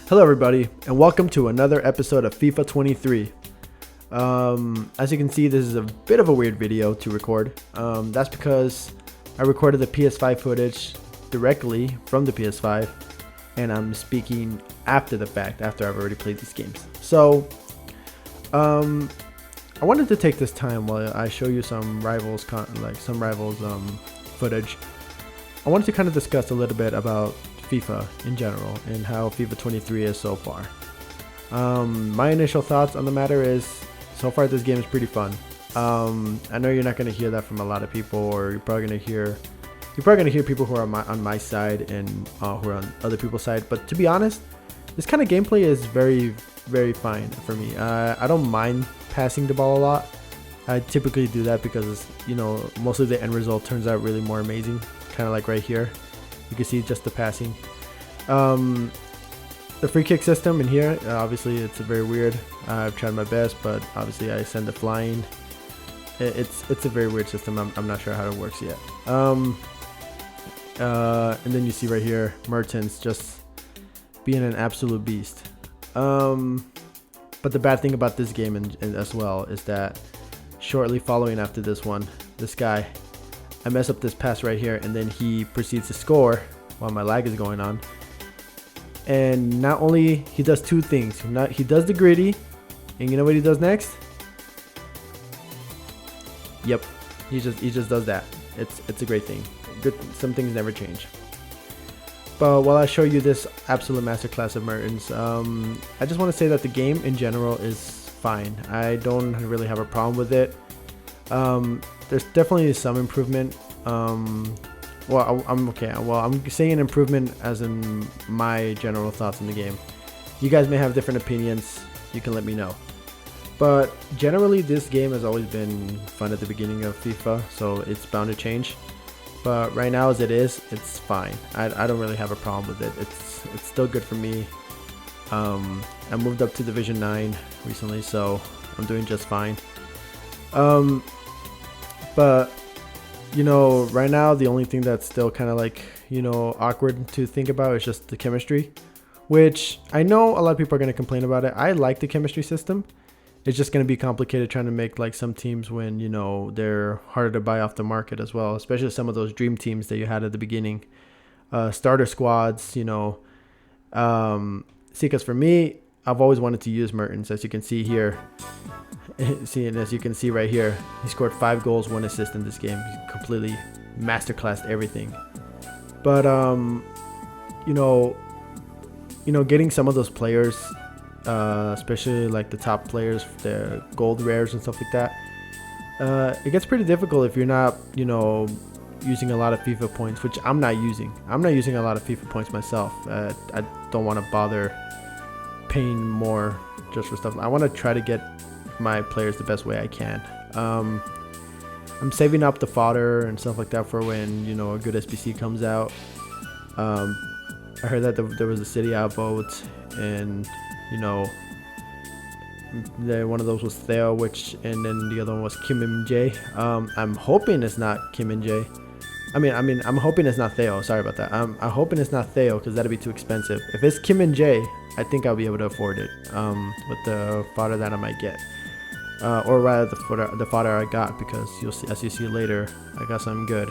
Hello everybody, and welcome to another episode of FIFA 23. As you can see, this is a bit of a weird video to record. That's because I recorded the PS5 footage directly from the PS5, and I'm speaking after the fact, after I've already played these games. So, I wanted to take this time while I show you some rivals footage. I wanted to kind of discuss a little bit about FIFA in general and how FIFA 23 is so far. My initial thoughts on the matter is, so far this game is pretty fun. I know you're not going to hear that from a lot of people, or you're probably going to hear people who are on my side and who are on other people's side. But to be honest, this kind of gameplay is very, very fine for me. I don't mind passing the ball a lot. I typically do that because, you know, mostly the end result turns out really more amazing. Kind of like right here. You can see just the passing. The free kick system in here, obviously it's very weird. I've tried my best, but obviously I send it flying. It's a very weird system. I'm not sure how it works yet. And then you see right here, Mertens just being an absolute beast. But the bad thing about this game and as well is that shortly following after this one, this guy, I mess up this pass right here, and then he proceeds to score while my lag is going on. And not only he does two things. He does the gritty, and you know what he does next? Yep, he just does that. It's a great thing. Some things never change. But while I show you this absolute masterclass of Mertens, I just want to say that the game in general is fine. I don't really have a problem with it. There's definitely some improvement. I'm okay. Well, I'm saying improvement as in my general thoughts on the game. You guys may have different opinions. You can let me know. But generally, this game has always been fun at the beginning of FIFA, so it's bound to change. But right now, as it is, it's fine. I don't really have a problem with it. It's still good for me. I moved up to Division 9 recently, so I'm doing just fine. But you know, right now the only thing that's still kind of like, you know, awkward to think about is just the chemistry, which I know a lot of people are going to complain about it. I like the chemistry system. It's just going to be complicated trying to make like some teams when, you know, they're harder to buy off the market as well, especially some of those dream teams that you had at the beginning, starter squads, you know. See, because for me, I've always wanted to use Mertens, as you can see here. As you can see right here, he scored 5 goals, 1 assist in this game. He completely masterclassed everything. But you know, getting some of those players, especially like the top players, the gold rares and stuff like that, it gets pretty difficult if you're not, you know, using a lot of FIFA points, which I'm not using. I'm not using a lot of FIFA points myself. I don't want to bother paying more just for stuff. I want to try to get my players the best way I can. I'm saving up the fodder and stuff like that for when, you know, a good SBC comes out. I heard that there was a city outvote, and you know, one of those was Theo, and then the other one was Kim and J. I'm hoping it's not Kim and J. I'm hoping it's not Theo. Sorry about that. I'm hoping it's not Theo, because that'd be too expensive. If it's Kim and J, I think I'll be able to afford it with the fodder that I might get. Or rather the fodder I got, because you'll see, as you see later, I got something good.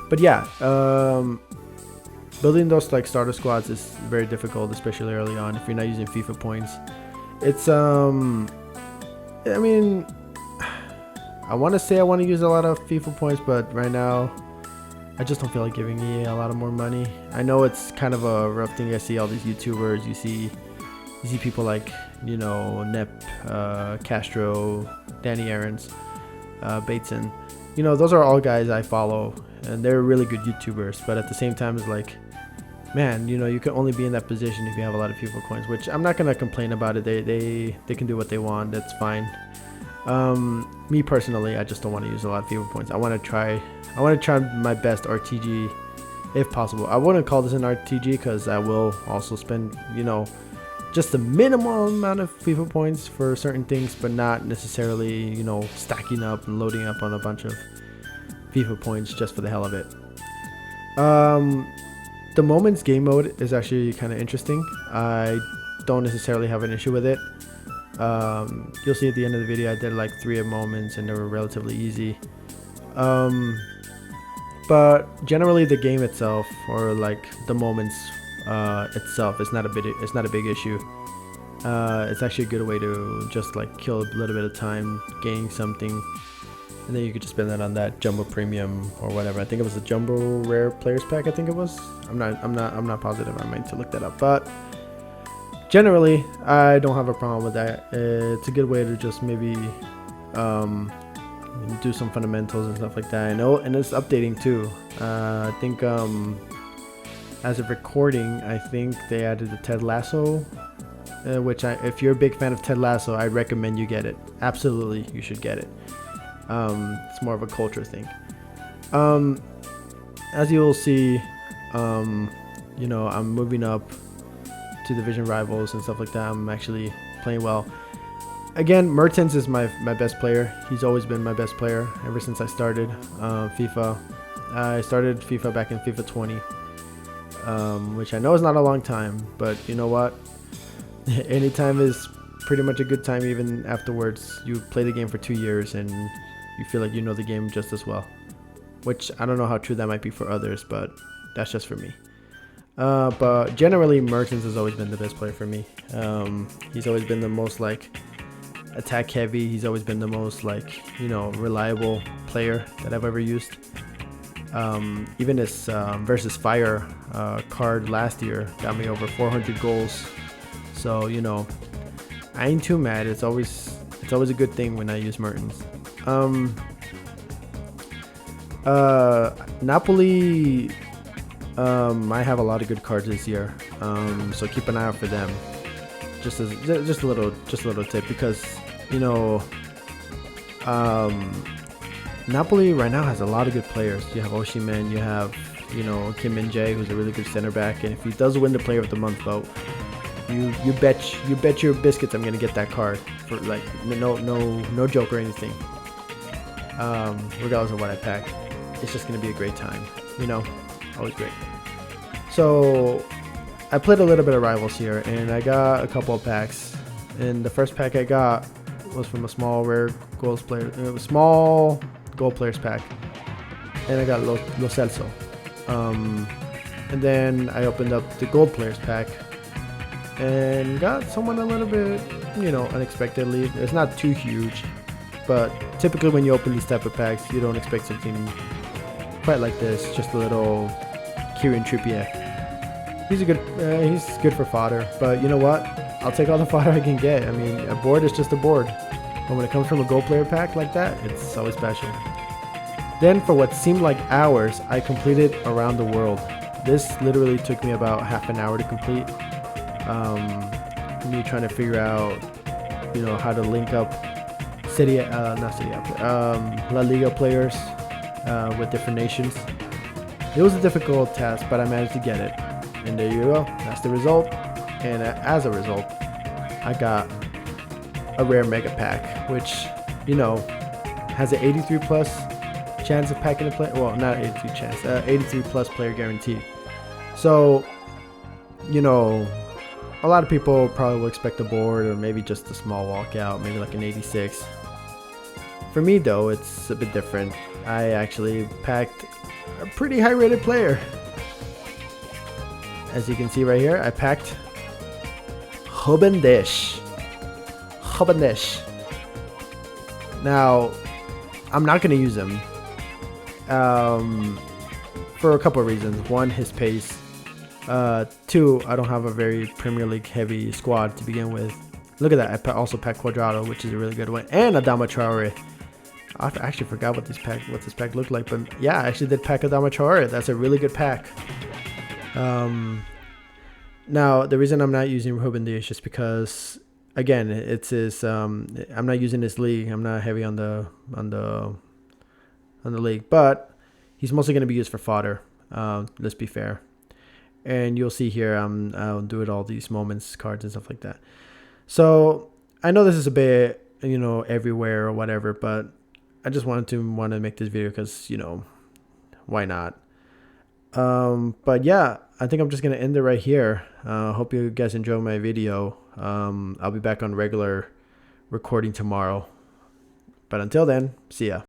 But yeah, building those like starter squads is very difficult, especially early on if you're not using FIFA points. It's I mean, I want to say I want to use a lot of FIFA points, but right now I just don't feel like giving EA a lot of more money. I know it's kind of a rough thing. I see all these YouTubers, you see people like, you know, Nep, Castro, Danny Aarons, Bateson. You know, those are all guys I follow, and they're really good YouTubers. But at the same time, it's like, man, you know, you can only be in that position if you have a lot of FIFA coins, which I'm not gonna complain about it. They can do what they want. That's fine. Me personally, I just don't want to use a lot of FIFA points. I want to try my best RTG if possible. I wouldn't call this an RTG because I will also spend, you know, just the minimal amount of FIFA points for certain things, but not necessarily, you know, stacking up and loading up on a bunch of FIFA points just for the hell of it. the moments game mode is actually kind of interesting. I don't necessarily have an issue with it. You'll see at the end of the video I did like 3 moments and they were relatively easy. But generally the game itself, or like the moments itself, it's not a big issue. It's actually a good way to just like kill a little bit of time gaining something, and then you could just spend that on that jumbo premium or whatever. I think it was a jumbo rare players pack. I think it was. I'm not positive. I meant to look that up, but generally I don't have a problem with that. It's a good way to just maybe do some fundamentals and stuff like that. I know, and it's updating too. I think as of recording, I think they added the Ted Lasso, which if you're a big fan of Ted Lasso, I recommend you get it. Absolutely, you should get it. It's more of a culture thing. As you'll see, you know, I'm moving up to division rivals and stuff like that. I'm actually playing well. Again, Mertens is my best player. He's always been my best player ever since I started FIFA. I started FIFA back in FIFA 20, which I know is not a long time, but you know what? Any time is pretty much a good time. Even afterwards, you play the game for 2 years and you feel like you know the game just as well, which I don't know how true that might be for others, but that's just for me. But generally, Mertens has always been the best player for me. He's always been the most like attack heavy. He's always been the most like, you know, reliable player that I've ever used. Even his versus fire card last year got me over 400 goals. So, you know, I ain't too mad. It's always a good thing when I use Mertens. Napoli, I have a lot of good cards this year. So keep an eye out for them. Just a little tip, because you know, Napoli right now has a lot of good players. You have Osimhen, you have, you know, Kim Min-jae, who's a really good center back, and if he does win the Player of the Month vote, you bet your biscuits I'm gonna get that card for like no joke or anything. Regardless of what I pack, it's just gonna be a great time. You know, always great. So I played a little bit of Rivals here, and I got a couple of packs. And the first pack I got was from a small rare goals player, small gold players pack, and I got Lo Celso. And then I opened up the gold players pack and got someone a little bit, you know, unexpectedly. It's not too huge, but typically when you open these type of packs, you don't expect something quite like this. Just a little Kieran Trippier. He's good for fodder, but you know what? I'll take all the fodder I can get. I mean, a board is just a board. But when it comes from a gold player pack like that, it's always special. Then for what seemed like hours, I completed Around the World. This literally took me about half an hour to complete. Me trying to figure out, you know, how to link up La Liga players with different nations. It was a difficult task, but I managed to get it. And there you go. That's the result. And as a result, I got a rare mega pack, which, you know, has an 83 plus chance of packing a player. Well, not 83 chance, 83 plus player guarantee. So, you know, a lot of people probably will expect a board or maybe just a small walkout, maybe like an 86. For me, though, it's a bit different. I actually packed a pretty high rated player. As you can see right here, I packed Ruben Dias. Now, I'm not going to use him for a couple of reasons. One, his pace. Two, I don't have a very Premier League heavy squad to begin with. Look at that. I also packed Cuadrado, which is a really good one, and Adama Traore. I actually forgot what this pack looked like, but yeah, I actually did pack Adama Traore. That's a really good pack. Now the reason I'm not using Ruben Dias is just because, again, it's his. I'm not using this league. I'm not heavy on the league, but he's mostly going to be used for fodder. Let's be fair. And you'll see here, I'll do it all these moments, cards and stuff like that. So I know this is a bit, you know, everywhere or whatever, but I just wanted to make this video because, you know, why not? But yeah, I think I'm just going to end it right here. Hope you guys enjoy my video. I'll be back on regular recording tomorrow. But until then, see ya.